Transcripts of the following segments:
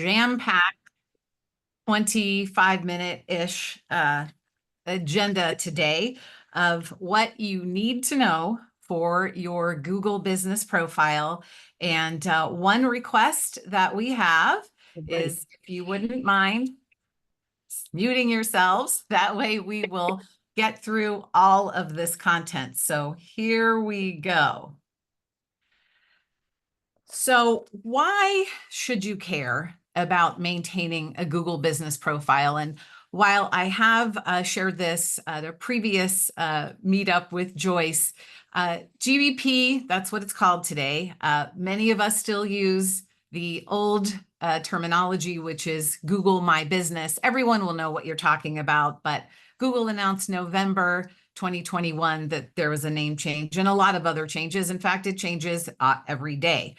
Jam-packed 25-minute-ish agenda today of what you need to know for your Google business profile. And one request that we have is if you wouldn't mind muting yourselves, that way we will get through all of this content. So here we go. So why should you care about maintaining a Google business profile? And while I have shared this at a previous meetup with Joyce, GBP, that's what it's called today. Many of us still use the old terminology, which is Google My Business. Everyone will know what you're talking about, but Google announced November 2021 that there was a name change and a lot of other changes. In fact, it changes every day.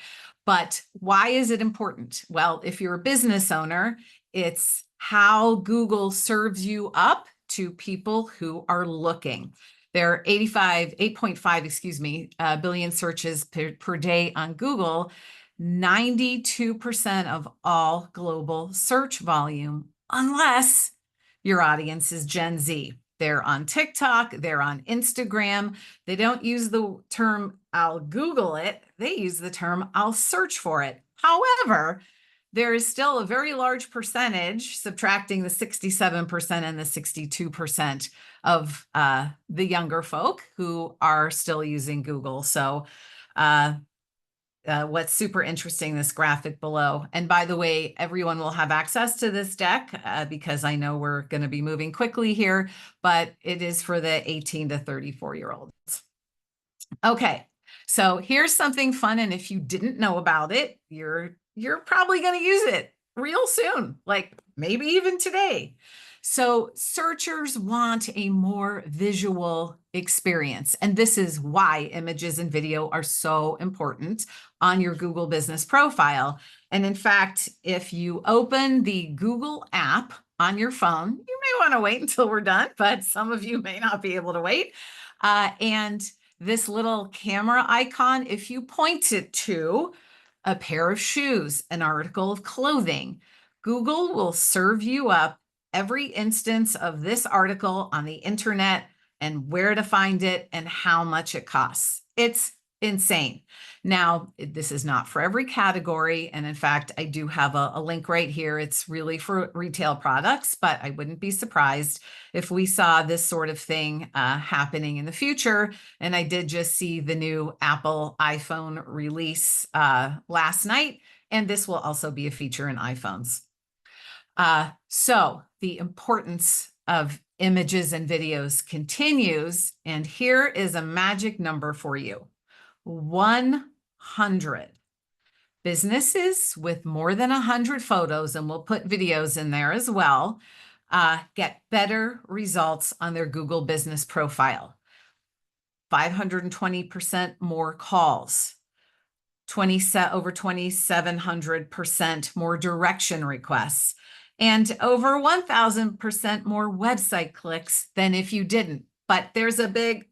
But why is it important? Well, if you're a business owner, it's how Google serves you up to people who are looking. There are 8.5, billion searches per day on Google. 92% of all global search volume, unless your audience is Gen Z. They're on TikTok, they're on Instagram. They don't use the term, I'll Google it. They use the term, I'll search for it. However, there is still a very large percentage, subtracting the 67% and the 62% of the younger folk who are still using Google. So what's super interesting, this graphic below. And by the way, everyone will have access to this deck because I know we're going to be moving quickly here, but it is for the 18 to 34-year-olds. Okay, so here's something fun. And if you didn't know about it, you're probably going to use it real soon, like maybe even today. So searchers want a more visual experience. And this is why images and video are so important on your Google business profile. And in fact, if you open the Google app on your phone, you may want to wait until we're done, but some of you may not be able to wait. And this little camera icon, if you point it to a pair of shoes, an article of clothing, Google will serve you up every instance of this article on the internet and where to find it and how much it costs. It's insane. Now, this is not for every category. And in fact, I do have a link right here. It's really for retail products, but I wouldn't be surprised if we saw this sort of thing happening in the future. And I did just see the new Apple iPhone release last night, and this will also be a feature in iPhones. So the importance of images and videos continues, and here is a magic number for you. 100. Businesses with more than 100 photos, and we'll put videos in there as well, get better results on their Google business profile. 520% more calls, over 2,700% more direction requests, and over 1,000% more website clicks than if you didn't. But there's a big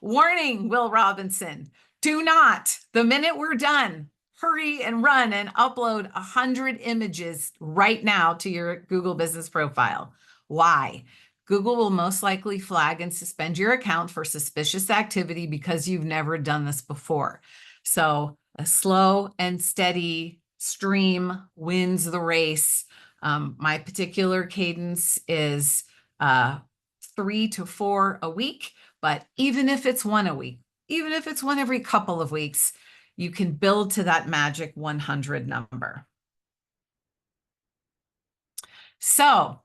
warning, Will Robinson. Do not, the minute we're done, hurry and run and upload 100 images right now to your Google business profile. Why? Google will most likely flag and suspend your account for suspicious activity because you've never done this before. So a slow and steady stream wins the race. My particular cadence is 3 to 4 a week, but even if it's one a week, even if it's one every couple of weeks, you can build to that magic 100 number. So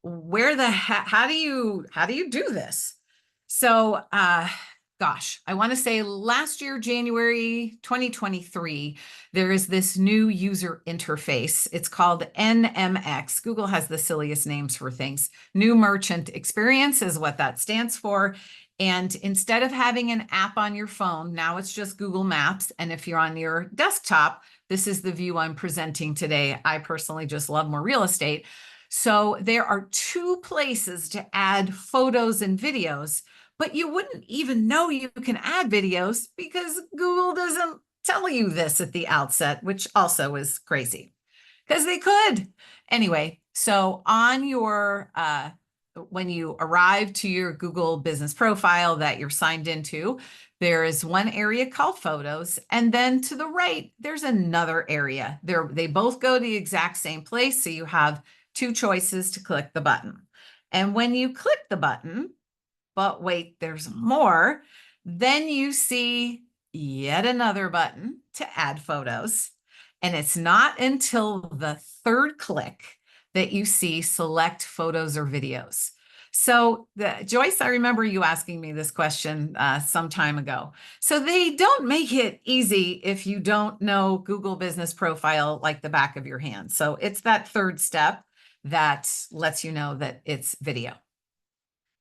how do you do this? So, gosh, I want to say last year, January 2023, there is this new user interface. It's called NMX. Google has the silliest names for things. New Merchant Experience is what that stands for. And instead of having an app on your phone, now it's just Google Maps. And if you're on your desktop, this is the view I'm presenting today. I personally just love more real estate. So there are 2 places to add photos and videos, but you wouldn't even know you can add videos because Google doesn't tell you this at the outset, which also is crazy. because they could. Anyway, so on your, when you arrive to your Google business profile that you're signed into, there is one area called photos. And then to the right, there's another area. They both go to the exact same place. So you have two choices to click the button. And when you click the button, but wait, there's more, then you see yet another button to add photos. And it's not until the third click that you see select photos or videos. So Joyce, I remember you asking me this question some time ago. So they don't make it easy if you don't know Google Business Profile like the back of your hand. So it's that third step that lets you know that it's video.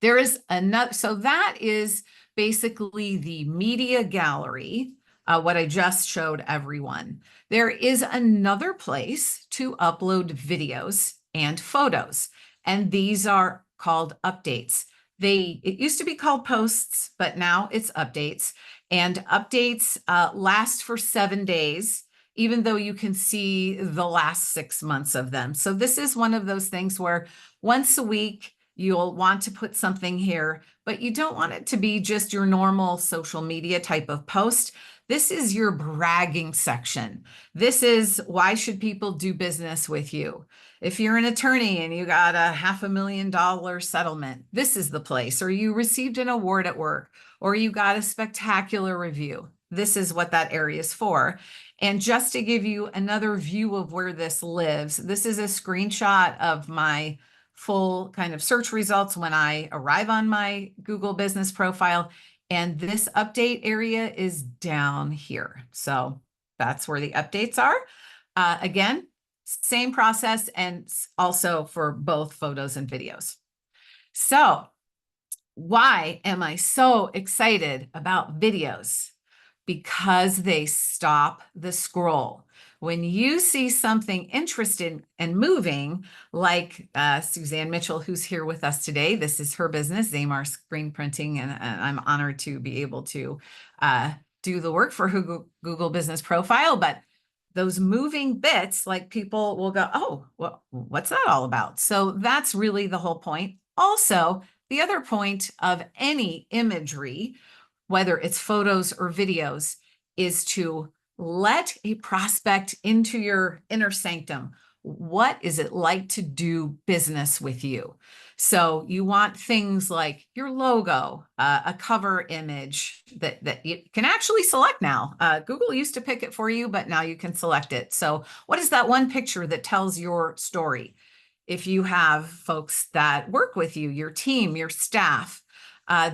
There is another, so that is basically the media gallery, what I just showed everyone. There is another place to upload videos and photos, and these are called updates. It used to be called posts, but now it's updates. And updates last for 7 days, even though you can see the last 6 months of them. So this is one of those things where once a week, you'll want to put something here, but you don't want it to be just your normal social media type of post. This is your bragging section. This is why should people do business with you? If you're an attorney and you got a $500,000 settlement, this is the place. Or you received an award at work, or you got a spectacular review. This is what that area is for. And just to give you another view of where this lives, this is a screenshot of my full kind of search results when I arrive on my Google business profile. And this update area is down here. So that's where the updates are. Again, same process, and also for both photos and videos. So why am I so excited about videos? Because they stop the scroll. When you see something interesting and moving, like Suzanne Mitchell, who's here with us today, this is her business, Zamar Screen Printing, and I'm honored to be able to do the work for her Google Business Profile. But those moving bits, like people will go, oh, well, what's that all about? So that's really the whole point. Also, the other point of any imagery, whether it's photos or videos, is to let a prospect into your inner sanctum. What is it like to do business with you? So you want things like your logo, a cover image that you can actually select now. Google used to pick it for you, but now you can select it. So what is that one picture that tells your story? If you have folks that work with you, your team, your staff,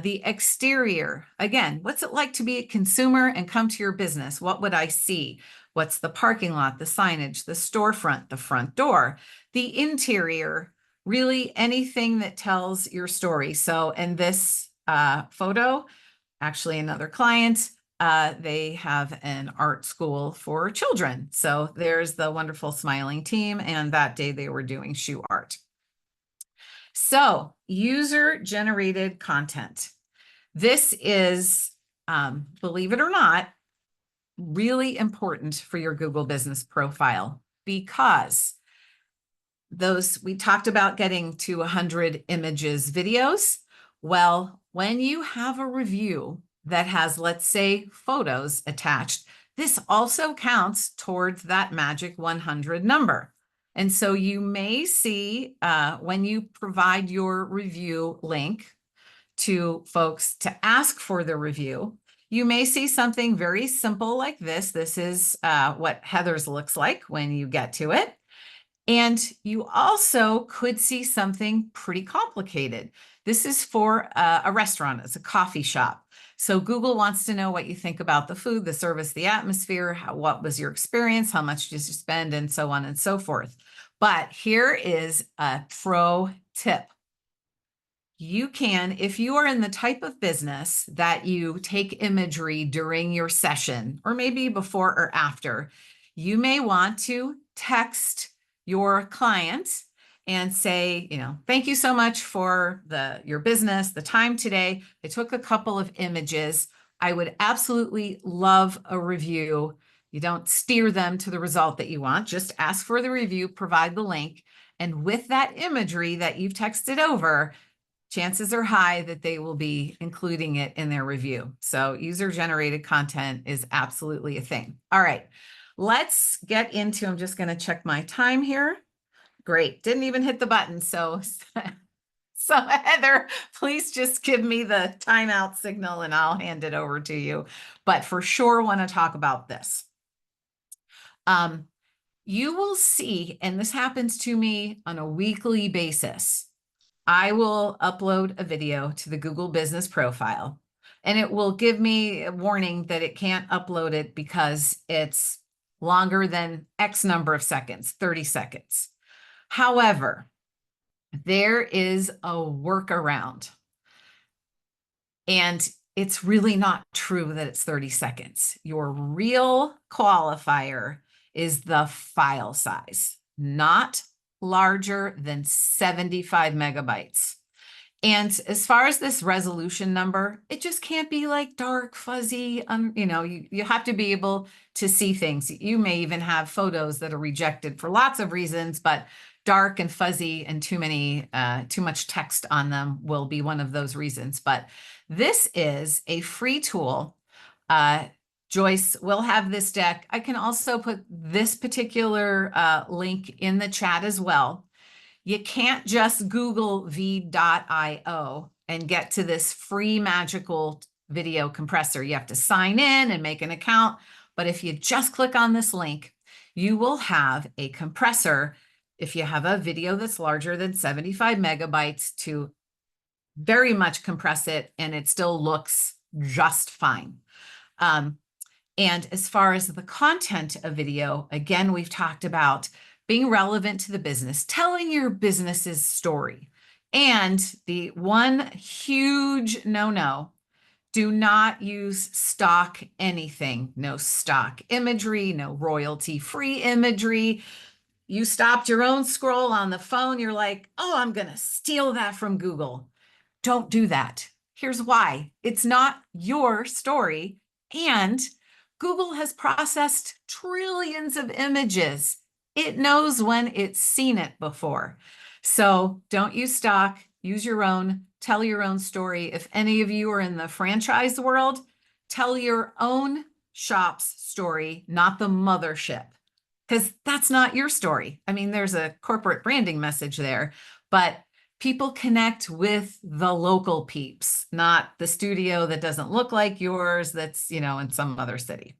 the exterior, again, what's it like to be a consumer and come to your business? What would I see? What's the parking lot, the signage, the storefront, the front door, the interior, really anything that tells your story. So in this photo, actually another client, they have an art school for children. So there's the wonderful smiling team, and that day they were doing shoe art. So user-generated content. This is, believe it or not, really important for your Google Business Profile, because we talked about getting to 100 images, videos. Well, when you have a review that has, let's say, photos attached, this also counts towards that magic 100 number. And so you may see when you provide your review link to folks to ask for the review, you may see something very simple like this. This is what Heather's looks like when you get to it. And you also could see something pretty complicated. This is for a restaurant, it's a coffee shop. So Google wants to know what you think about the food, the service, the atmosphere, what was your experience, how much did you spend, and so on and so forth. But here is a pro tip. You can, if you are in the type of business that you take imagery during your session, or maybe before or after, you may want to text your client and say, thank you so much for your business, the time today. I took a couple of images. I would absolutely love a review. You don't steer them to the result that you want. Just ask for the review, provide the link. And with that imagery that you've texted over, chances are high that they will be including it in their review. So user-generated content is absolutely a thing. All right, let's get into, I'm just going to check my time here. Great, didn't even hit the button. So Heather, please just give me the timeout signal and I'll hand it over to you. But for sure want to talk about this. You will see, and this happens to me on a weekly basis, I will upload a video to the Google Business Profile, and it will give me a warning that it can't upload it because it's longer than X number of seconds, 30 seconds. However, there is a workaround. And it's really not true that it's 30 seconds. Your real qualifier is the file size, not larger than 75 megabytes. And as far as this resolution number, it just can't be like dark, fuzzy, you have to be able to see things. You may even have photos that are rejected for lots of reasons, but dark and fuzzy and too much text on them will be one of those reasons. But this is a free tool. Joyce will have this deck. I can also put this particular link in the chat as well. You can't just Google v.io and get to this free magical video compressor. You have to sign in and make an account. But if you just click on this link, you will have a compressor if you have a video that's larger than 75 megabytes to very much compress it, and it still looks just fine. And as far as the content of video, again, we've talked about being relevant to the business, telling your business's story. And the one huge no-no, do not use stock anything. No stock imagery, no royalty-free imagery. You stopped your own scroll on the phone. You're like, oh, I'm going to steal that from Google. Don't do that. Here's why. It's not your story. And Google has processed trillions of images. It knows when it's seen it before. So don't use stock, use your own, tell your own story. If any of you are in the franchise world, tell your own shop's story, not the mothership, because that's not your story. I mean, there's a corporate branding message there, but people connect with the local peeps, not the studio that doesn't look like yours that's, in some other city.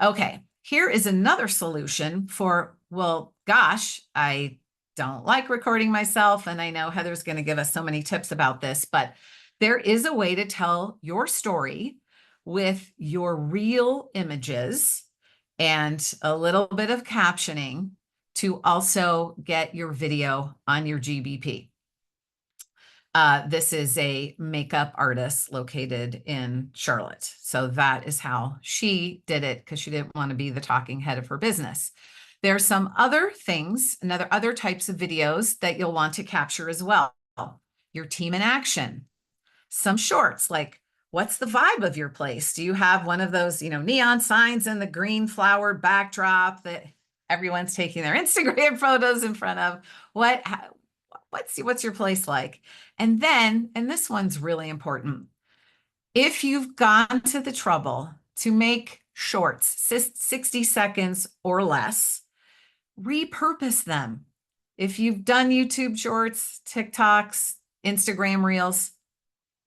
Okay, here is another solution for, well, gosh, I don't like recording myself, and I know Heather's going to give us so many tips about this, but there is a way to tell your story with your real images and a little bit of captioning to also get your video on your GBP. This is a makeup artist located in Charlotte. So that is how she did it, because she didn't want to be the talking head of her business. There's some other things, other types of videos that you'll want to capture as well. Your team in action, some shorts, like what's the vibe of your place? Do you have one of those, neon signs and the green flowered backdrop that everyone's taking their Instagram photos in front of? What's your place like? And then, and this one's really important, if you've gone to the trouble to make shorts, 60 seconds or less, repurpose them. If you've done YouTube shorts, TikToks, Instagram reels,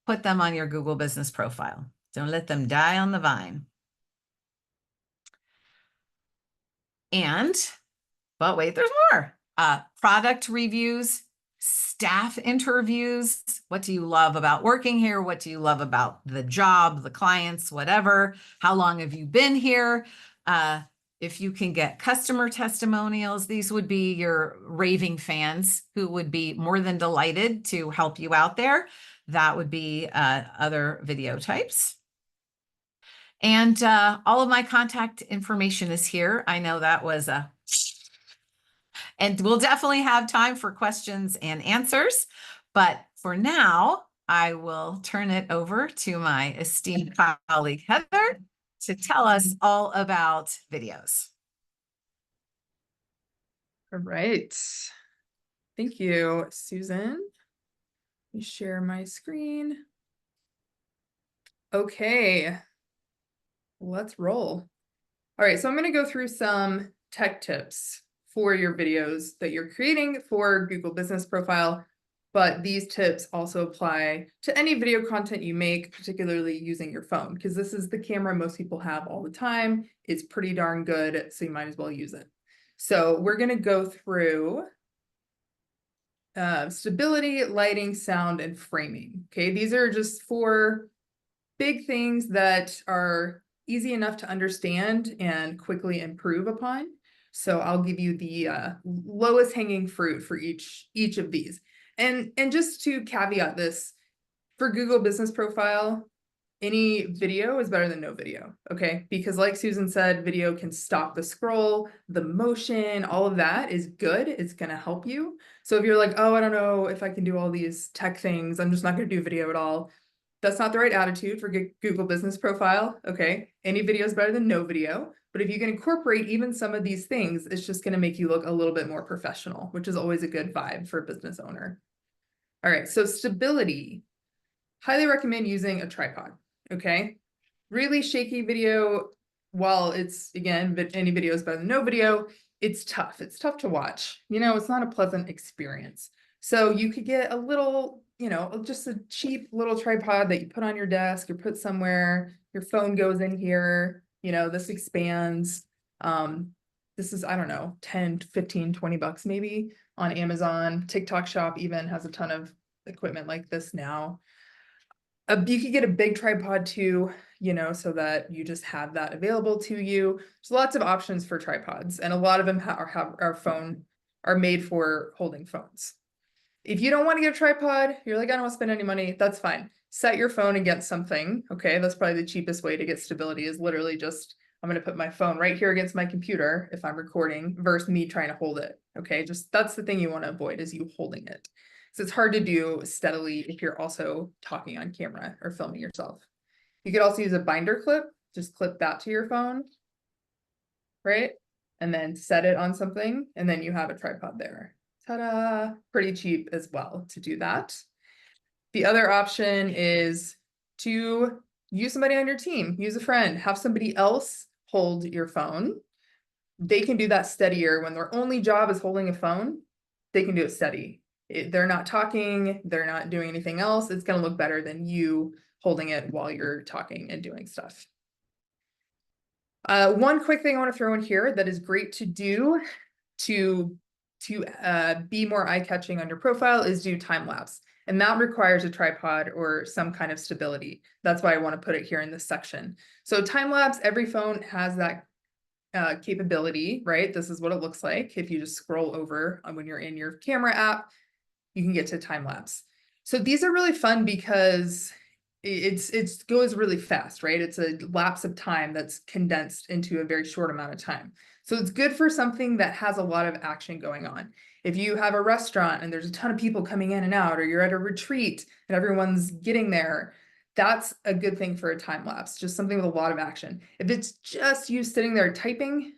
put them on your Google Business Profile. Don't let them die on the vine. But wait, there's more. Product reviews, staff interviews. What do you love about working here? What do you love about the job, the clients, whatever? How long have you been here? If you can get customer testimonials, these would be your raving fans who would be more than delighted to help you out there. That would be other video types. And all of my contact information is here. I know that was a... And we'll definitely have time for questions and answers. But for now, I will turn it over to my esteemed colleague, Heather, to tell us all about videos. All right. Thank you, Susan. Let me share my screen. Okay, let's roll. All right, so I'm going to go through some tech tips for your videos that you're creating for Google Business Profile, but these tips also apply to any video content you make, particularly using your phone, because this is the camera most people have all the time. It's pretty darn good, so you might as well use it. So we're going to go through stability, lighting, sound, and framing. Okay, these are just 4 big things that are easy enough to understand and quickly improve upon. So I'll give you the lowest hanging fruit for each of these. And just to caveat this, for Google Business Profile, any video is better than no video, okay? Because like Susan said, video can stop the scroll, the motion, all of that is good. It's gonna help you. So if you're like, oh, I don't know if I can do all these tech things, I'm just not gonna do video at all. That's not the right attitude for Google Business Profile, okay? Any video is better than no video. But if you can incorporate even some of these things, it's just gonna make you look a little bit more professional, which is always a good vibe for a business owner. All right, so stability. Highly recommend using a tripod, okay? Really shaky video, while it's, again, any video is better than no video, it's tough. It's tough to watch. You know, it's not a pleasant experience. So you could get a little, you know, just a cheap little tripod that you put on your desk or put somewhere. Your phone goes in here, you know, this expands. This is, I don't know, 10, 15, 20 bucks maybe on Amazon. TikTok Shop even has a ton of equipment like this now. You could get a big tripod too, you know, so that you just have that available to you. There's lots of options for tripods, and a lot of them are made for holding phones. If you don't want to get a tripod, you're like, I don't want to spend any money, that's fine. Set your phone against something, okay? That's probably the cheapest way to get stability, is literally just, I'm going to put my phone right here against my computer if I'm recording versus me trying to hold it, okay? Just that's the thing you want to avoid, is you holding it. So it's hard to do steadily if you're also talking on camera or filming yourself. You could also use a binder clip, just clip that to your phone, right? And then set it on something, and then you have a tripod there. Ta-da! Pretty cheap as well to do that. The other option is to use somebody on your team, use a friend, have somebody else hold your phone. They can do that steadier. When their only job is holding a phone, they can do it steady. They're not talking, they're not doing anything else. It's going to look better than you holding it while you're talking and doing stuff. One quick thing I want to throw in here that is great to do to be more eye-catching on your profile is do time lapse. And that requires a tripod or some kind of stability. That's why I want to put it here in this section. So time lapse, every phone has that capability, right? This is what it looks like. If you just scroll over when you're in your camera app, you can get to time lapse. So these are really fun because it goes really fast, right? It's a lapse of time that's condensed into a very short amount of time. So it's good for something that has a lot of action going on. If you have a restaurant and there's a ton of people coming in and out, or you're at a retreat and everyone's getting there, that's a good thing for a time lapse, just something with a lot of action. If it's just you sitting there typing,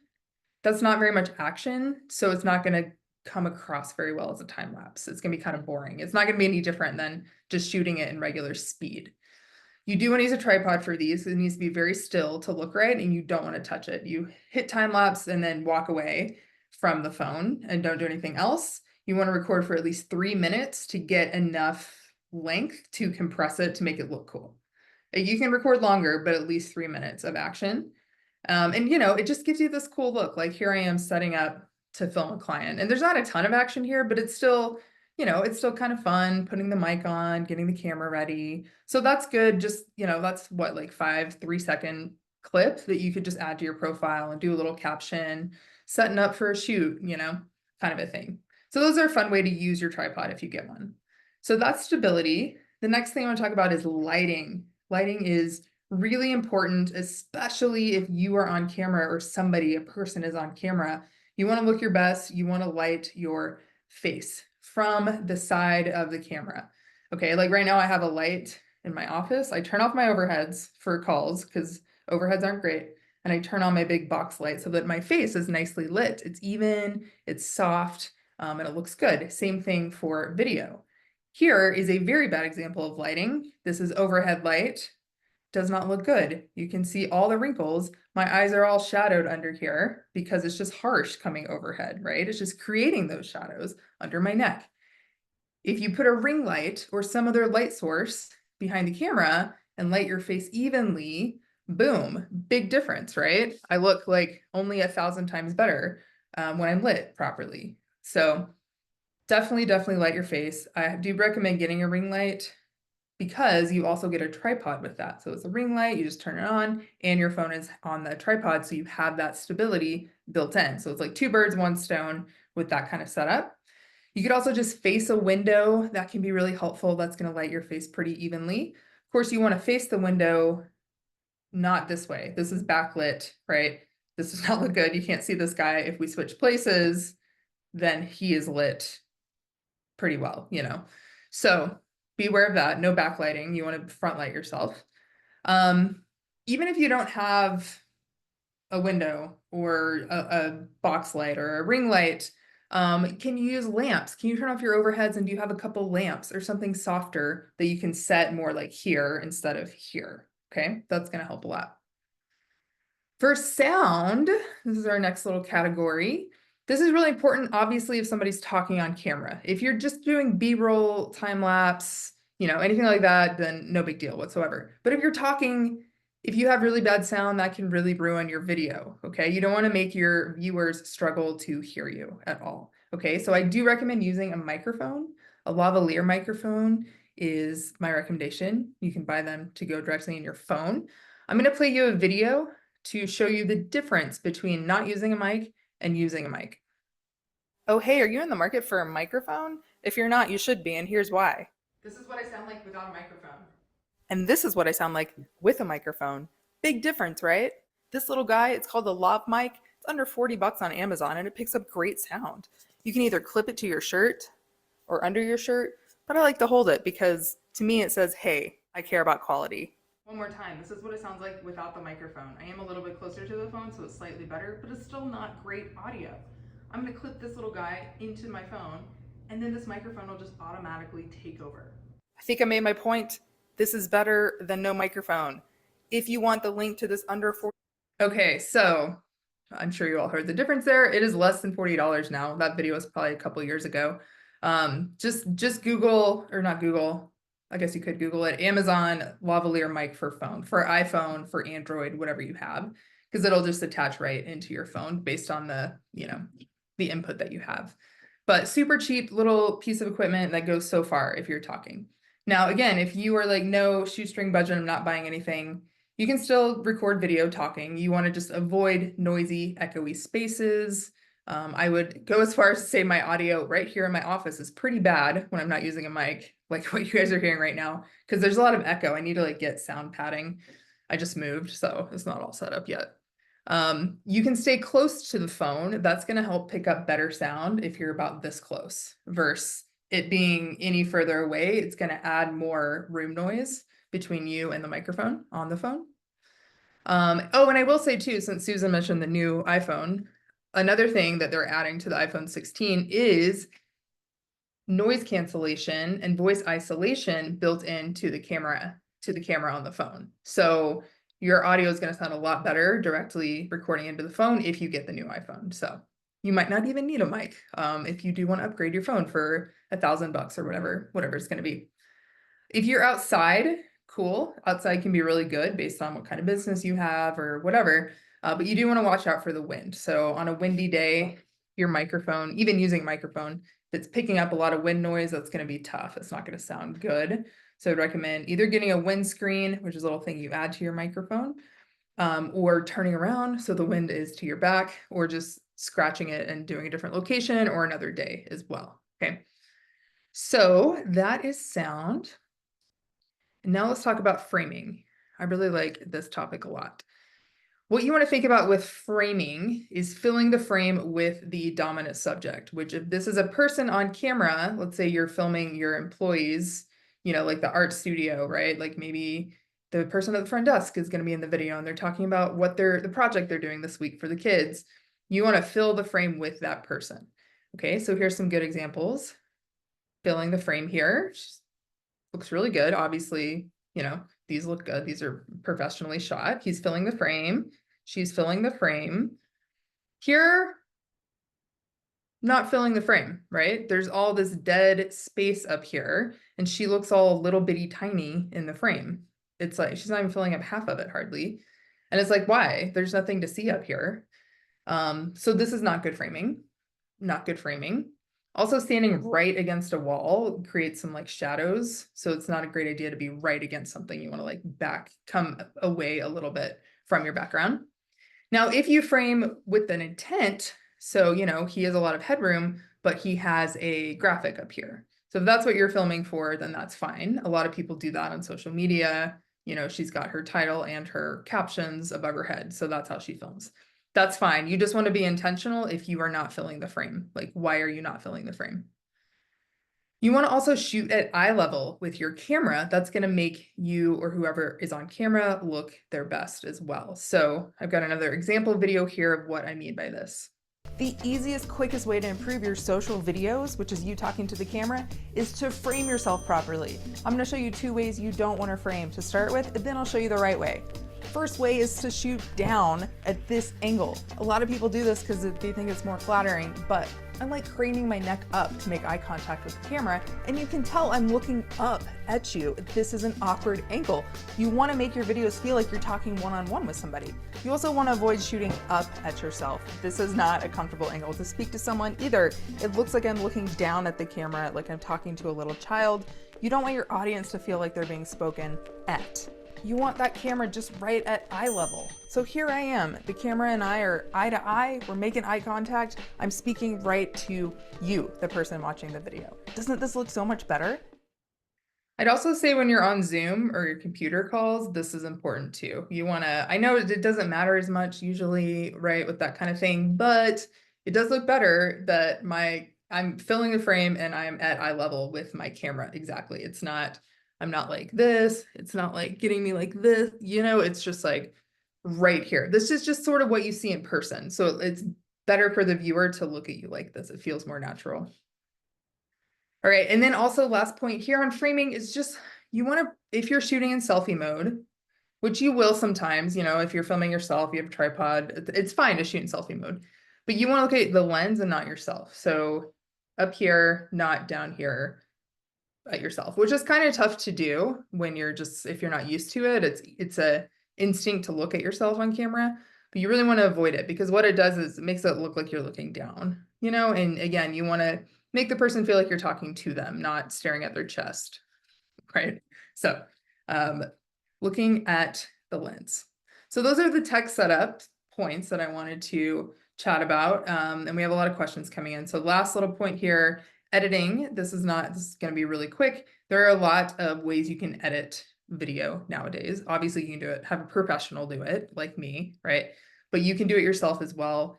that's not very much action, so it's not going to come across very well as a time lapse. It's going to be kind of boring. It's not going to be any different than just shooting it in regular speed. You do want to use a tripod for these. It needs to be very still to look right, and you don't want to touch it. You hit time lapse and then walk away from the phone and don't do anything else. You want to record for at least 3 minutes to get enough length to compress it to make it look cool. You can record longer, but at least 3 minutes of action. And you know, it just gives you this cool look. Like here I am setting up to film a client, and there's not a ton of action here, but it's still, you know, it's still kind of fun putting the mic on, getting the camera ready. So that's good. Just, you know, that's what, like 5 3-second clip that you could just add to your profile and do a little caption, setting up for a shoot, you know, kind of a thing. So those are a fun way to use your tripod if you get one. So that's stability. The next thing I want to talk about is lighting. Lighting is really important, especially if you are on camera or a person is on camera. You want to look your best. You want to light your face from the side of the camera. Okay, like right now I have a light in my office. I turn off my overheads for calls because overheads aren't great. And I turn on my big box light so that my face is nicely lit. It's even, it's soft, and it looks good. Same thing for video. Here is a very bad example of lighting. This is overhead light. Does not look good. You can see all the wrinkles. My eyes are all shadowed under here because it's just harsh coming overhead, right? It's just creating those shadows under my neck. If you put a ring light or some other light source behind the camera and light your face evenly, boom, big difference, right? I look like only 1,000 times better when I'm lit properly. So definitely light your face. I do recommend getting a ring light because you also get a tripod with that. So it's a ring light, you just turn it on and your phone is on the tripod. So you have that stability built in. So it's like 2 birds, 1 stone with that kind of setup. You could also just face a window. That can be really helpful. That's going to light your face pretty evenly. Of course, you want to face the window, not this way. This is backlit, right? This does not look good. You can't see this guy. If we switch places, then he is lit pretty well, you know? So beware of that. No backlighting. You want to front light yourself. Even if you don't have a window or a box light or a ring light, can you use lamps? Can you turn off your overheads and do you have a couple lamps or something softer that you can set more like here instead of here? Okay, that's going to help a lot. For sound, this is our next little category. This is really important, obviously, if somebody's talking on camera. If you're just doing B-roll, time lapse, you know, anything like that, then no big deal whatsoever. But if you're talking, if you have really bad sound, that can really ruin your video, okay? You don't want to make your viewers struggle to hear you at all, okay? So I do recommend using a microphone. A lavalier microphone is my recommendation. You can buy them to go directly in your phone. I'm going to play you a video to show you the difference between not using a mic and using a mic. Oh, hey, are you in the market for a microphone? If you're not, you should be, and here's why. This is what I sound like without a microphone. And this is what I sound like with a microphone. Big difference, right? This little guy, it's called the lav mic. It's under 40 bucks on Amazon, and it picks up great sound. You can either clip it to your shirt or under your shirt, but I like to hold it because to me it says, hey, I care about quality. One more time, this is what it sounds like without the microphone. I am a little bit closer to the phone, so it's slightly better, but it's still not great audio. I'm gonna clip this little guy into my phone, and then this microphone will just automatically take over. I think I made my point. This is better than no microphone. If you want the link to this under 40. Okay, so I'm sure you all heard the difference there. It is less than $40 now. That video was probably a couple years ago. Just Google, or not Google, I guess you could Google it, Amazon lavalier mic for phone, for iPhone, for Android, whatever you have, because it'll just attach right into your phone based on the, you know, the input that you have. But super cheap little piece of equipment that goes so far if you're talking. Now, again, if you are like, no shoestring budget, I'm not buying anything, you can still record video talking. You want to just avoid noisy, echoey spaces. I would go as far as to say my audio right here in my office is pretty bad when I'm not using a mic, like what you guys are hearing right now, because there's a lot of echo. I need to like get sound padding. I just moved, so it's not all set up yet. You can stay close to the phone. That's going to help pick up better sound if you're about this close versus it being any further away. It's going to add more room noise between you and the microphone on the phone. Oh, and I will say too, since Susan mentioned the new iPhone, another thing that they're adding to the iPhone 16 is noise cancellation and voice isolation built into the camera on the phone. So your audio is going to sound a lot better directly recording into the phone if you get the new iPhone. So you might not even need a mic if you do want to upgrade your phone for $1,000 or whatever it's going to be. If you're outside, cool. Outside can be really good based on what kind of business you have or whatever. But you do want to watch out for the wind. So on a windy day, your microphone, even using microphone, if it's picking up a lot of wind noise, that's going to be tough. It's not going to sound good. So I'd recommend either getting a windscreen, which is a little thing you add to your microphone, or turning around so the wind is to your back, or just scratching it and doing a different location or another day as well. Okay. So that is sound. And now let's talk about framing. I really like this topic a lot. What you want to think about with framing is filling the frame with the dominant subject, which if this is a person on camera, let's say you're filming your employees, you know, like the art studio, right? Like maybe the person at the front desk is going to be in the video and they're talking about what the project they're doing this week for the kids. You want to fill the frame with that person. Okay, so here's some good examples. Filling the frame here. Looks really good. Obviously, you know, these look good. These are professionally shot. He's filling the frame. She's filling the frame. Here, not filling the frame, right? There's all this dead space up here, and she looks all little bitty tiny in the frame. It's like she's not even filling up half of it hardly. And it's like, why? There's nothing to see up here. So this is not good framing. Not good framing. Also, standing right against a wall creates some like shadows. So it's not a great idea to be right against something. You want to like come away a little bit from your background. Now, if you frame with an intent, so, you know, he has a lot of headroom, but he has a graphic up here. So if that's what you're filming for, then that's fine. A lot of people do that on social media. You know, she's got her title and her captions above her head. So that's how she films. That's fine. You just want to be intentional if you are not filling the frame. Like, why are you not filling the frame? You want to also shoot at eye level with your camera. That's going to make you or whoever is on camera look their best as well. So I've got another example video here of what I mean by this. The easiest, quickest way to improve your social videos, which is you talking to the camera, is to frame yourself properly. I'm going to show you 2 ways you don't want to frame to start with, and then I'll show you the right way. First way is to shoot down at this angle. A lot of people do this because they think it's more flattering, but I like craning my neck up to make eye contact with the camera, and you can tell I'm looking up at you. This is an awkward angle. You want to make your videos feel like you're talking one-on-one with somebody. You also want to avoid shooting up at yourself. This is not a comfortable angle to speak to someone either. It looks like I'm looking down at the camera, like I'm talking to a little child. You don't want your audience to feel like they're being spoken at. You want that camera just right at eye level. So here I am, the camera and I are eye to eye, we're making eye contact. I'm speaking right to you, the person watching the video. Doesn't this look so much better? I'd also say when you're on Zoom or your computer calls, this is important too. You want to, I know it doesn't matter as much usually, right, with that kind of thing, but it does look better that I'm filling the frame and I'm at eye level with my camera. Exactly. I'm not like this. It's not like getting me like this, you know, it's just like right here. This is just sort of what you see in person. So it's better for the viewer to look at you like this. It feels more natural. All right. And then also last point here on framing is just, you want to, if you're shooting in selfie mode, which you will sometimes, you know, if you're filming yourself, you have a tripod, it's fine to shoot in selfie mode, but you want to look at the lens and not yourself. So up here, not down here at yourself, which is kind of tough to do when you're just, if you're not used to it, it's a instinct to look at yourself on camera, but you really want to avoid it because what it does is it makes it look like you're looking down, you know, and again, you want to make the person feel like you're talking to them, not staring at their chest, right? So looking at the lens. So those are the tech setup points that I wanted to chat about. And we have a lot of questions coming in. So last little point here, editing. This is going to be really quick. There are a lot of ways you can edit video nowadays. Obviously you can do it, have a professional do it like me, right? But you can do it yourself as well.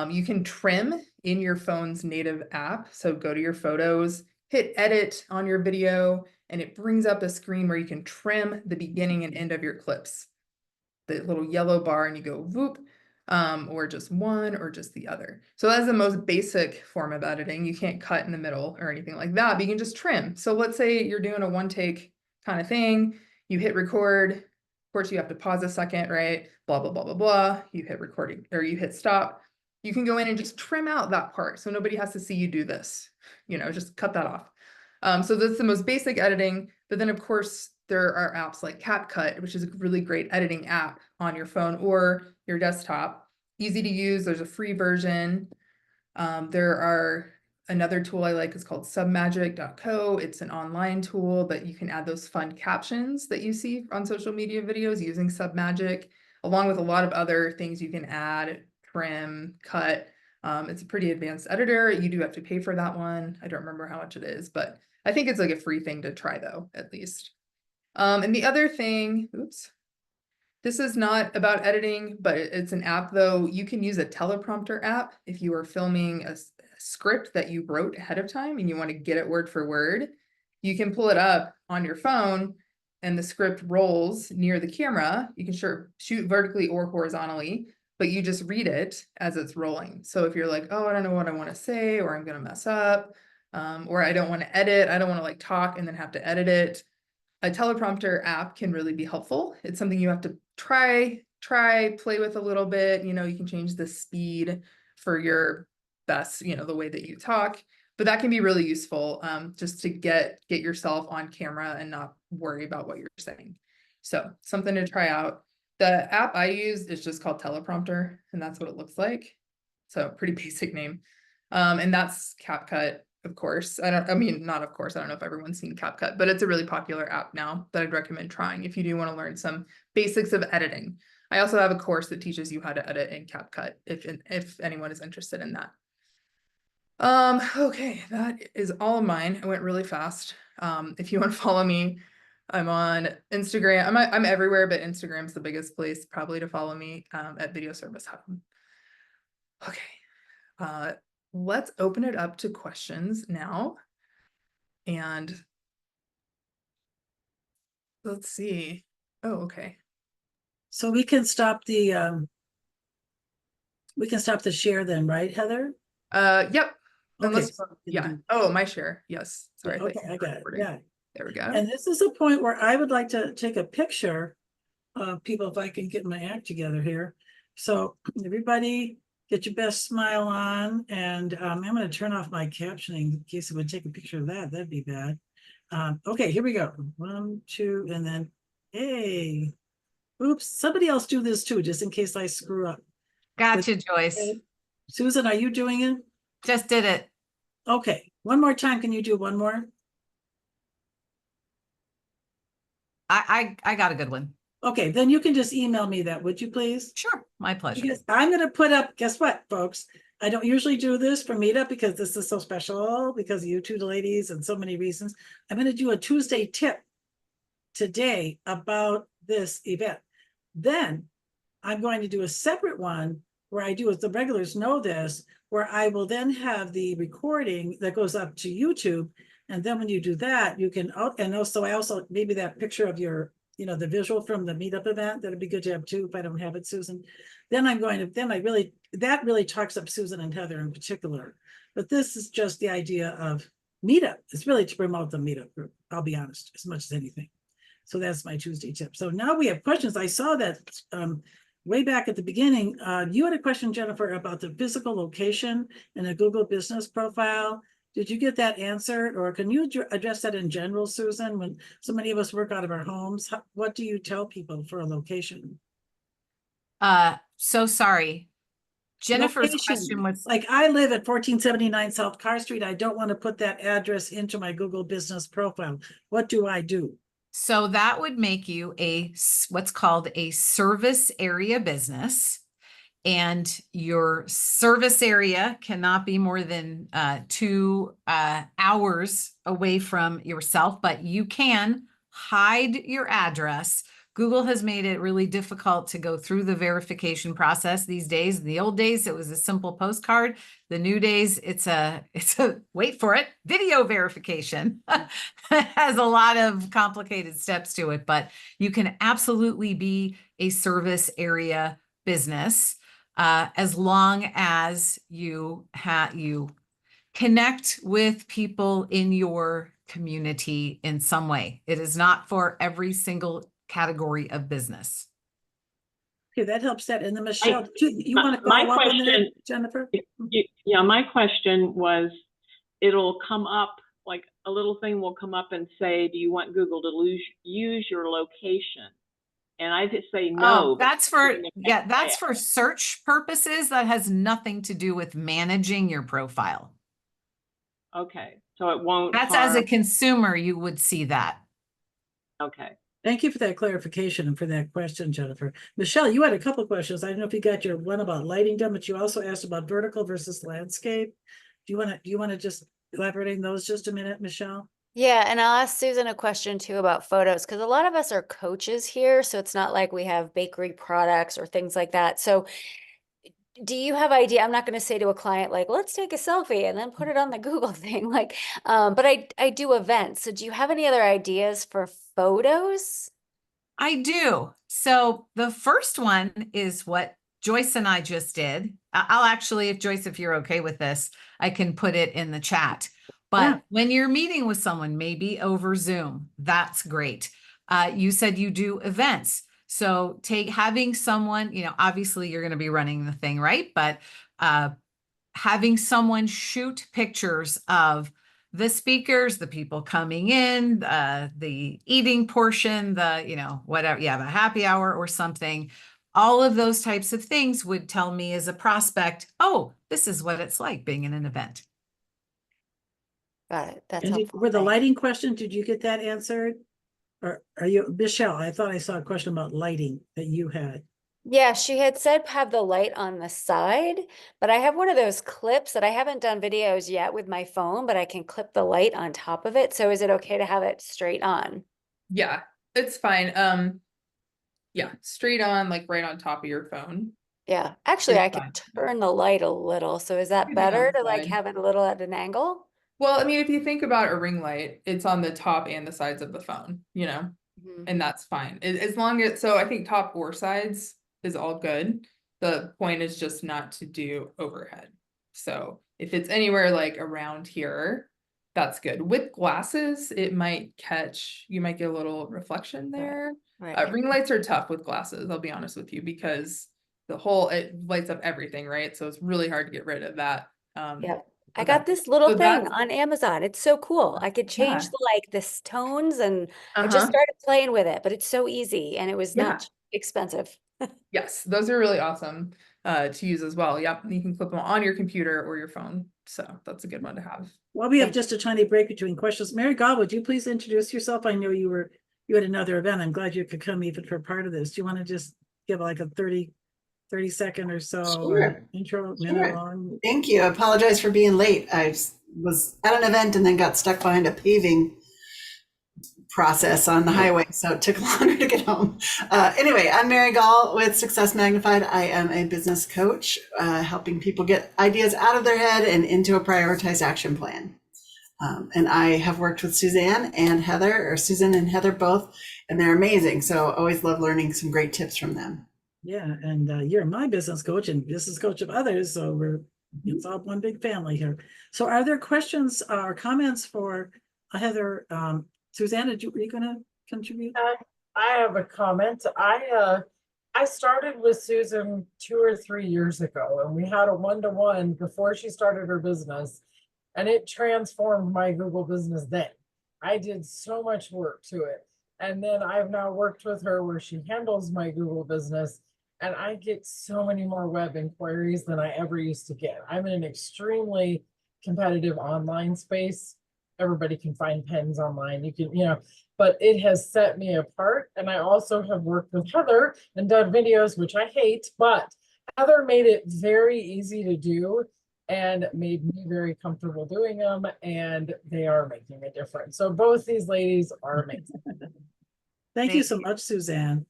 You can trim in your phone's native app. So go to your photos, hit edit on your video, and it brings up a screen where you can trim the beginning and end of your clips. The little yellow bar and you go whoop, or just one or just the other. So that's the most basic form of editing. You can't cut in the middle or anything like that, but you can just trim. So let's say you're doing a one take kind of thing, you hit record, of course you have to pause a second, right? Blah, blah, blah, blah, blah. You hit recording or you hit stop. You can go in and just trim out that part. So nobody has to see you do this, you know, just cut that off. So that's the most basic editing, but then of course there are apps like CapCut, which is a really great editing app on your phone or your desktop. Easy to use. There's a free version. Another tool I like is called submagic.co. It's an online tool, but you can add those fun captions that you see on social media videos using Submagic, along with a lot of other things you can add, trim, cut. It's a pretty advanced editor. You do have to pay for that one. I don't remember how much it is, but I think it's like a free thing to try though, at least. And the other thing, oops, this is not about editing, but it's an app though. You can use a teleprompter app if you are filming a script that you wrote ahead of time and you want to get it word for word. You can pull it up on your phone and the script rolls near the camera, you can shoot vertically or horizontally, but you just read it as it's rolling. So if you're like, oh, I don't know what I want to say, or I'm going to mess up, or I don't want to edit, I don't want to like talk and then have to edit it, a teleprompter app can really be helpful. It's something you have to try, play with a little bit. You know, you can change the speed for your best, you know, the way that you talk, but that can be really useful, just to get yourself on camera and not worry about what you're saying. So something to try out. The app I use is just called Teleprompter, and that's what it looks like. So pretty basic name. And that's CapCut, of course. I mean, not of course, I don't know if everyone's seen CapCut, but it's a really popular app now that I'd recommend trying if you do want to learn some basics of editing. I also have a course that teaches you how to edit in CapCut if anyone is interested in that. Okay, that is all of mine. I went really fast. If you want to follow me, I'm on Instagram. I'm everywhere, but Instagram's the biggest place probably to follow me, at Video Service Hub. Okay, let's open it up to questions now. And let's see. Oh, okay. So we can stop the share then, right, Heather? Yep. Okay, Unless, so we can yeah. do- Oh, my share. Yes. Sorry. Okay, I got it. Yeah. There we go. And this is a point where I would like to take a picture of people if I can get my act together here. So everybody get your best smile on, and I'm going to turn off my captioning in case it would take a picture of that. That'd be bad. Okay, here we go. 1, 2, and then, hey, oops, somebody else do this too, just in case I screw up. Gotcha, Joyce. Okay. Susan, are you doing it? Just did it. Okay, one more time. Can you do one more? I got a good one. Okay, then you can just email me that, would you please? Sure, my pleasure. Because I'm going to put up, guess what, folks? I don't usually do this for Meetup because this is so special because of you two ladies and so many reasons. I'm going to do a Tuesday tip today about this event. Then I'm going to do a separate one where I do, as the regulars know this, where I will then have the recording that goes up to YouTube. And then when you do that, you can, and also I also, maybe that picture of your, you know, the visual from the Meetup event, that'd be good to have too, if I don't have it, Susan. Then I'm going to, that really talks up Susan and Heather in particular. But this is just the idea of Meetup. It's really to promote the Meetup group, I'll be honest, as much as anything. So that's my Tuesday tip. So now we have questions. I saw that way back at the beginning, you had a question, Jennifer, about the physical location in a Google business profile. Did you get that answered, or can you address that in general, Susan? When so many of us work out of our homes, what do you tell people for a location? So sorry. Jennifer's Location. question was Like, I live at 1479 South Carr Street. I don't want to put that address into my Google business profile. What do I do? so that would make you what's called a service area business. And your service area cannot be more than 2 hours away from yourself, but you can hide your address. Google has made it really difficult to go through the verification process these days. In the old days, it was a simple postcard. The new days, it's a wait for it, video verification. It has a lot of complicated steps to it, but you can absolutely be a service area business. As long as you connect with people in your community in some way. It is not for every single category of business. Okay, that helps that. And then Michelle, you want to my follow up on that, question, Jennifer? Yeah, my question was, it'll come up, like a little thing will come up and say, do you want Google to use your location? And I just say no. Oh, that's for search purposes. That has nothing to do with managing your profile. Okay, so it won't. That's as a consumer, you would see that. Okay. Thank you for that clarification and for that question, Jennifer. Michelle, you had a couple of questions. I don't know if you got your one about lighting done, but you also asked about vertical versus landscape. Do you want to just elaborate on those just a minute, Michelle? Yeah, and I'll ask Susan a question too about photos, because a lot of us are coaches here, so it's not like we have bakery products or things like that. So do you have idea? I'm not going to say to a client like, let's take a selfie and then put it on the Google thing. Like, but I do events. So do you have any other ideas for photos? I do. So the first one is what Joyce and I just did. I'll actually, if Joyce, if you're okay with this, I can put it in the chat. But Yeah. when you're meeting with someone, maybe over Zoom, that's great. You said you do events. So having someone, obviously you're going to be running the thing, right? But having someone shoot pictures of the speakers, the people coming in, the eating portion, whatever, the happy hour or something. All of those types of things would tell me as a prospect, oh, this is what it's like being in an event. Got it. That's And helpful. with the Thanks. lighting question, did you get that answered? Or are you, Michelle, I thought I saw a question about lighting that you had. Yeah, she had said have the light on the side, but I have one of those clips that I haven't done videos yet with my phone, but I can clip the light on top of it. So is it okay to have it straight on? Yeah, it's fine. Yeah, straight on, like right on top of your phone. Yeah, actually, It's I could fine. turn the light a little. So is that Maybe on better the to like side. have it a little at an angle? Well, I mean, if you think about a ring light, it's on the top and the sides of the phone, Mhm. and that's fine. As long as, so I think top or sides is all good. The point is just not to do overhead. So if it's anywhere like around here, that's good. With glasses, you might get a little reflection there. Right. Ring lights are tough with glasses, I'll be honest with you, because it lights up everything, right? So it's really hard to get rid of that. Yep. I Okay. got this little So thing that's, on Amazon. It's so cool. I could change yeah. the tones and I just Uh-huh. started playing with it, but it's so easy and it was Yeah. not expensive. Yes, those are really awesome to use as well. Yep, you can clip them on your computer or your phone. So that's a good one to have. Well, we have Thank just a tiny break between questions. Mary Gall, would you please introduce yourself? I know you had another event. I'm glad you could come even for part of this. Do you want to just give like a 30 second or so or Sure. intro, minute Sure. long? Thank you. I apologize for being late. I was at an event and then got stuck behind a paving process on the highway, so it took longer to get home. Anyway, I'm Mary Gall with Success Magnified. I am a business coach, helping people get ideas out of their head and into a prioritized action plan. And I have worked with Susan and Heather both, and they're amazing. So always love learning some great tips from them. Yeah, and you're my business coach and business coach of others, so it's all one big family here. So are there questions or comments for Heather? Susanna, were you gonna contribute? I have a comment. I started with Susan 2 or 3 years ago, and we had a one-to-one before she started her business, and it transformed my Google business then. I did so much work to it. And then I've now worked with her where she handles my Google business, and I get so many more web inquiries than I ever used to get. I'm in an extremely competitive online space. Everybody can find pens online. You can, but it has set me apart. And I also have worked with Heather and done videos, which I hate, but Heather made it very easy to do and made me very comfortable doing them. And they are making a difference. So both these ladies are amazing. Thank you so much, Suzanne.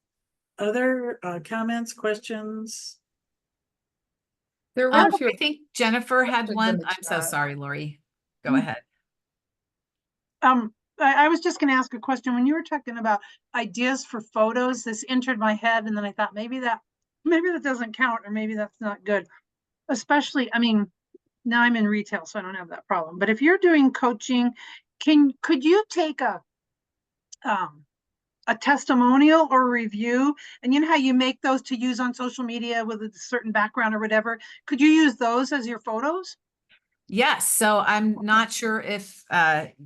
Other comments, questions? There were a few. I think Jennifer had questions in one. the I'm so chat. sorry, Lori. Go ahead. I was just going to ask a question. When you were talking about ideas for photos, this entered my head, and then I thought maybe that doesn't count, or maybe that's not good. Especially, I mean, now I'm in retail, so I don't have that problem. But if you're doing coaching, could you take a testimonial or a review, and you know how you make those to use on social media with a certain background or whatever? Could you use those as your photos? Yes, so I'm not sure if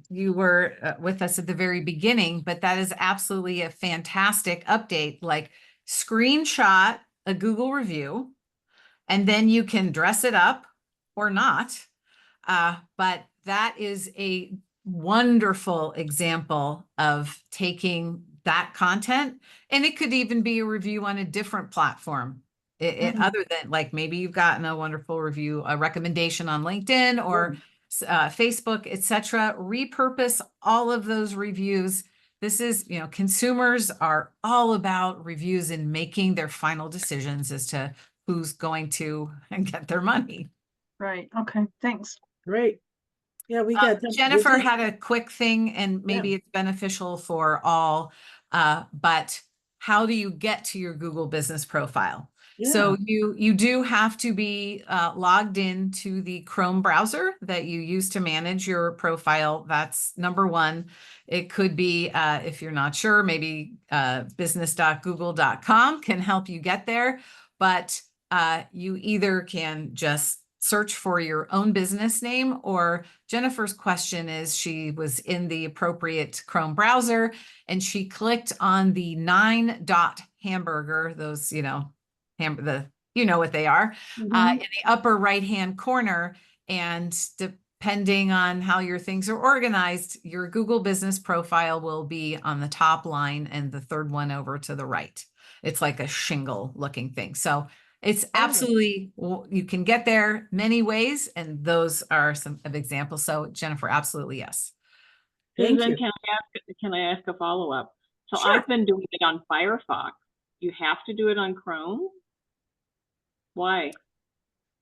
you were with us at the very beginning, but that is absolutely a fantastic update. Like, screenshot a Google review, and then you can dress it up or not. But that is a wonderful example of taking that content, and it could even be a review on a different platform. Other than, like, maybe you've gotten a wonderful review, a recommendation on LinkedIn or Facebook, etc. Repurpose all of those reviews. This is, consumers are all about reviews and making their final decisions as to who's going to get their money. Right. Okay. Thanks. Great. Yeah, we got. Jennifer had a quick thing, and maybe it's beneficial for all, but how do you get to your Google business profile? So you do have to be logged in to the Chrome browser that you use to manage your profile. That's number one. It could be, if you're not sure, maybe business.google.com can help you get there, but you either can just search for your own business name, or Jennifer's question is she was in the appropriate Chrome browser and she clicked on the 9-dot hamburger, those, you know what they are, in the upper right-hand corner. And depending on how your things are organized, your Google business profile will be on the top line and the third one over to the right. It's like a shingle looking thing. So it's absolutely, you can get there many ways, and those are some of examples. So Jennifer, absolutely, yes. Susan, can I ask a follow-up? So Sure. I've been doing it on Firefox. You have to do it on Chrome? Why?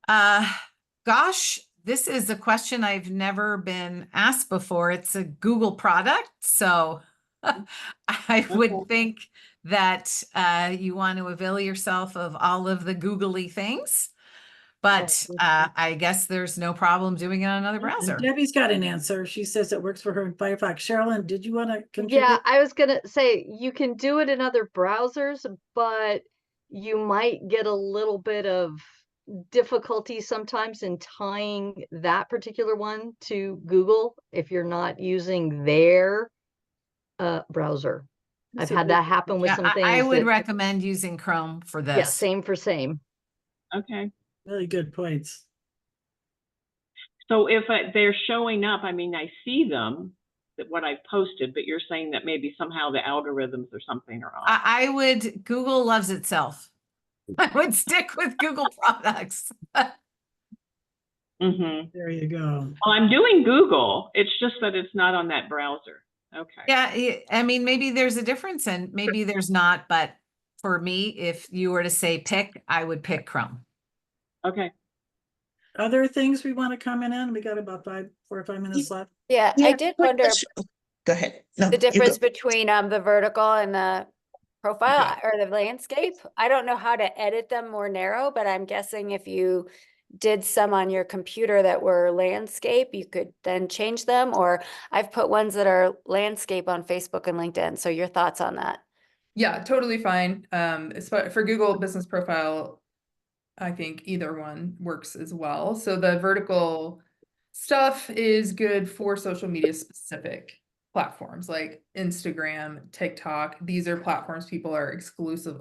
Gosh, this is a question I've never been asked before. It's a Google product, so I would think that you want to avail yourself of all of the googly things, but I guess there's no problem doing it on another browser. And Debbie's got an answer. She says it works for her in Firefox. Sherilyn, did you want to contribute? Yeah, I was gonna say you can do it in other browsers, but you might get a little bit of difficulty sometimes in tying that particular one to Google if you're not using their browser. I've had that happen with Yeah, some things. I would recommend using Chrome for this. Yeah, same for same. Okay. Really good points. So if they're showing up, I mean, I see them, that what I've posted, but you're saying that maybe somehow the algorithms or something are off. I would, Google loves itself. I would stick with Google products. There you go. Well, I'm doing Google. It's just that it's not on that browser. Okay. Yeah, I mean, maybe there's a difference and maybe there's not, but for me, if you were to say pick, I would pick Chrome. Okay. Other things we want to comment on? We got about 4 or 5 minutes left. Yeah, I did wonder Go ahead. No, the you difference go. between the vertical and the profile or the landscape. I don't know how to edit them more narrow, but I'm guessing if you did some on your computer that were landscape, you could then change them. Or I've put ones that are landscape on Facebook and LinkedIn. So your thoughts on that? Yeah, totally fine. For Google Business Profile, I think either one works as well. So the vertical stuff is good for social media specific platforms like Instagram, TikTok. These are platforms people are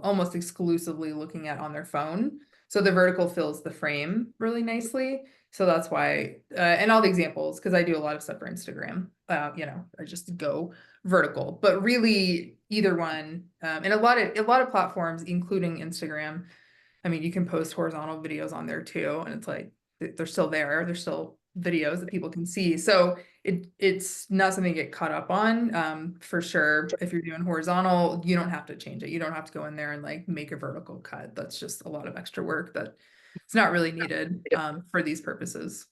almost exclusively looking at on their phone. So the vertical fills the frame really nicely. So that's why, and all the examples, because I do a lot of stuff for Instagram, I just go vertical, but really either one, and a lot of platforms, including Instagram. I mean, you can post horizontal videos on there too, and it's like, they're still there. They're still videos that people can see. So it's not something to get caught up on. For sure, if you're doing horizontal, you don't have to change it. You don't have to go in there and like make a vertical cut. That's just a lot of extra work that it's not really needed for these purposes.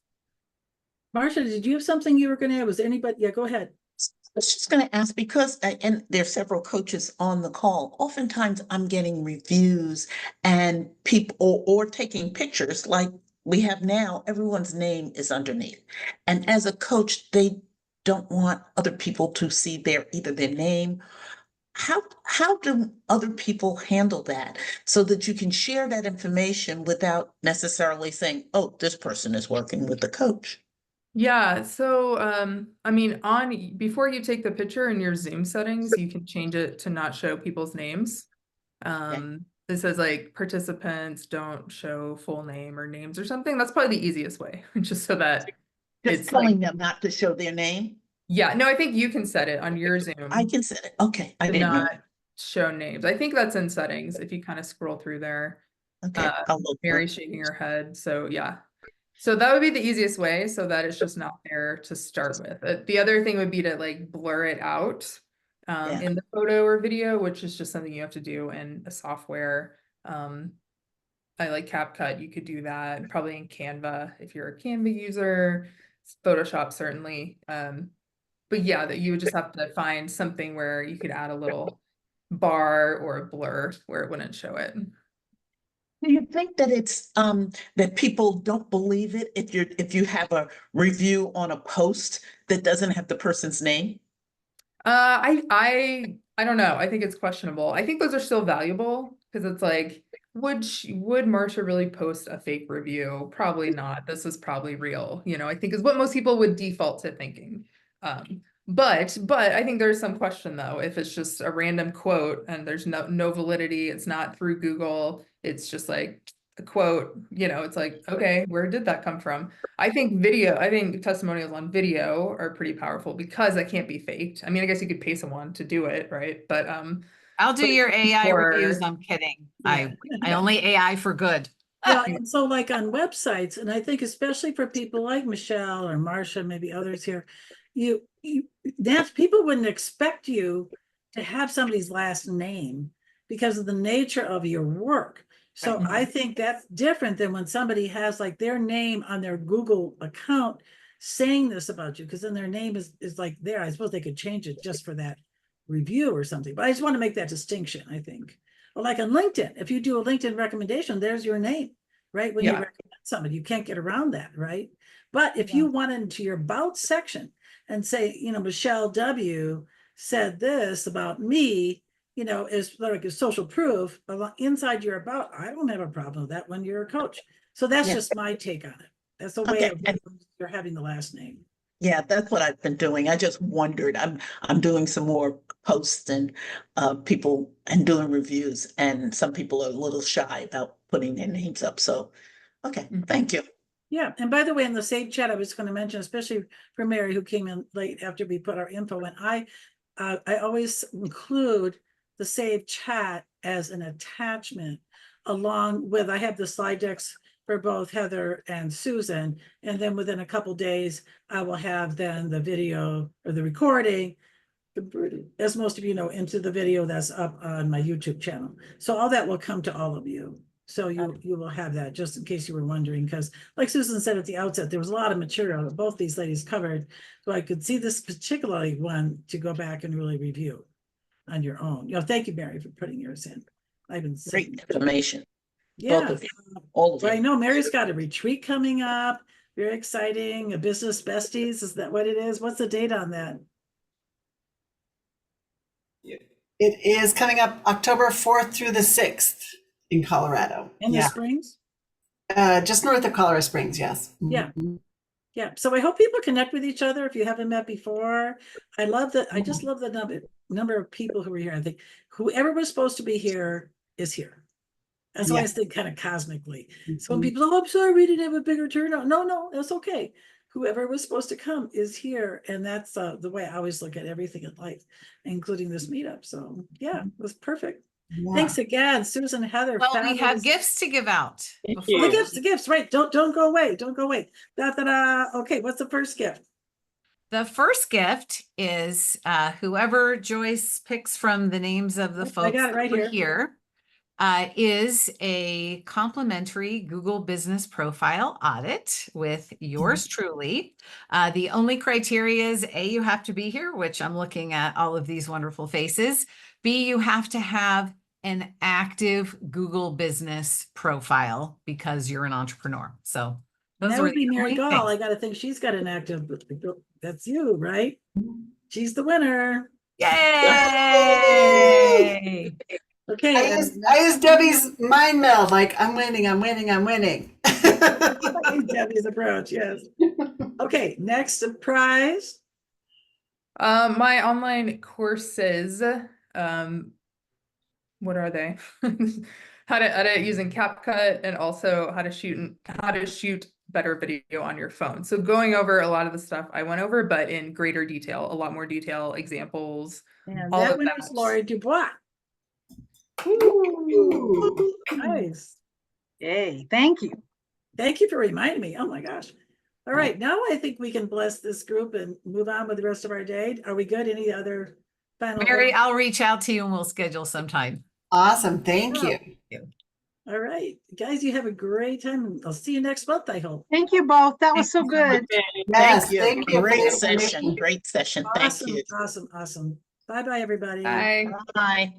Marsha, did you have something you were going to add? Was anybody? Yeah, go ahead. I was just going to ask because, and there's several coaches on the call. Oftentimes I'm getting reviews and people or taking pictures like we have now, everyone's name is underneath. And as a coach, they don't want other people to see either their name. How do other people handle that so that you can share that information without necessarily saying, oh, this person is working with the coach? Yeah, so I mean, before you take the picture in your Zoom settings, you can change it to not show people's names. It says like participants don't show full name or names or something. That's probably the easiest way, just so that Just telling them not to show their name. Yeah, no, I think you can set it on your Zoom. I can set it. Okay, I didn't know. Not show names. I think that's in settings if you kind of scroll through there. Okay, I'll look. Mary's shaking her head. So yeah. So that would be the easiest way so that it's just not there to start with. The other thing would be to like blur it out in the photo or video, which is just something you have to do in a software. I like CapCut, you could do that, probably in Canva if you're a Canva user, Photoshop certainly. But yeah, that you would just have to find something where you could add a little bar or a blur where it wouldn't show it. Do you think that it's that people don't believe it if you have a review on a post that doesn't have the person's name? I don't know. I think it's questionable. I think those are still valuable because it's like, would Marsha really post a fake review? Probably not. This is probably real, you know, I think is what most people would default to thinking. But I think there's some question though, if it's just a random quote and there's no validity, it's not through Google, it's just like a quote, you know, it's like, okay, where did that come from? I think testimonials on video are pretty powerful because that can't be faked. I mean, I guess you could pay someone to do it, right? But I'll do but your AI reviews. for- I'm kidding. Yeah. I only AI for good. Well, and so like on websites, and I think especially for people like Michelle or Marcia, maybe others here, that people wouldn't expect you to have somebody's last name because of the nature of your work. So I think that's different than when somebody has like their name on their Google account saying this about you, because then their name is like there. I suppose they could change it just for that review or something. But I just want to make that distinction, I think. Or like on LinkedIn, if you do a LinkedIn recommendation, there's your name, right? When you recommend somebody, you can't get around that, right? But if you went into your about section and say, you know, Michelle W. said this about me, you know, is like a social proof inside your about, I don't have a problem with that when you're a coach. So that's just my take on it. That's the way you're having the last name. Yeah, that's what I've been doing. I just wondered. I'm doing some more posts and people and doing reviews, and some people are a little shy about putting their names up. So, okay, thank you. Yeah, and by the way, in the saved chat, I was going to mention, especially for Mary who came in late after we put our info in, I always include the saved chat as an attachment along with, I have the slide decks for both Heather and Susan, and then within a couple days, I will have then the video or the recording, as most of you know, into the video that's up on my YouTube channel. So all that will come to all of you. So you will have that, just in case you were wondering, because like Susan said at the outset, there was a lot of material that both these ladies covered. So I could see this particularly one to go back and really review on your own. You know, thank you, Mary, for putting yours in. I've been Great information. Yeah. Both of you. All of you. I know Mary's got a retreat coming up. Very exciting. A business besties. Is that what it is? What's the date on that? It is coming up October 4th through the 6th in Colorado. In the Springs? Just north of Colorado Springs, yes. Yeah. Yeah. So I hope people connect with each other if you haven't met before. I love that. I just love the number of people who are here. I think whoever was supposed to be here is here. That's why I think kind of cosmically. So when people, oh, I'm sorry, we didn't have a bigger turnout. No, that's okay. Whoever was supposed to come is here. And that's the way I always look at everything in life, including this meetup. So yeah, it was perfect. Yeah. Thanks again, Susan, Heather. Well, we have gifts to give out. The gifts, right. Don't go away. Don't go away. Okay, what's the first gift? The first gift is whoever Joyce picks from the names of the folks that right here is a complimentary Google Business Profile audit with yours truly. The only criteria is A, you have to be here, which I'm looking at all of these wonderful faces. B, you have to have an active Google Business Profile because you're an entrepreneur. So that would be Mary Gall. I got to think she's got an active. That's you, right? She's the winner. Yay! Okay. I use Debbie's mind meld, like I'm winning. Debbie's approach, yes. Okay, next prize. My online courses. What are they? how to using CapCut, and also how to shoot better video on your phone. So going over a lot of the stuff I went over, but in greater detail, a lot more detail, examples. And all that of one that. was Lori Dubois. Ooh, nice. Yay, thank you. Thank you for reminding me. Oh my gosh. All right, now I think we can bless this group and move on with the rest of our day. Are we good? Any other final? Mary, I'll reach out to you and we'll schedule some time. Awesome, thank you. All right, guys, you have a great time. I'll see you next month, I hope. Thank you both. That was so good. Yes, Thank thank you. for Great the session. information. Great session. Thank Awesome, you. awesome, awesome. Bye-bye, everybody. Bye. Bye.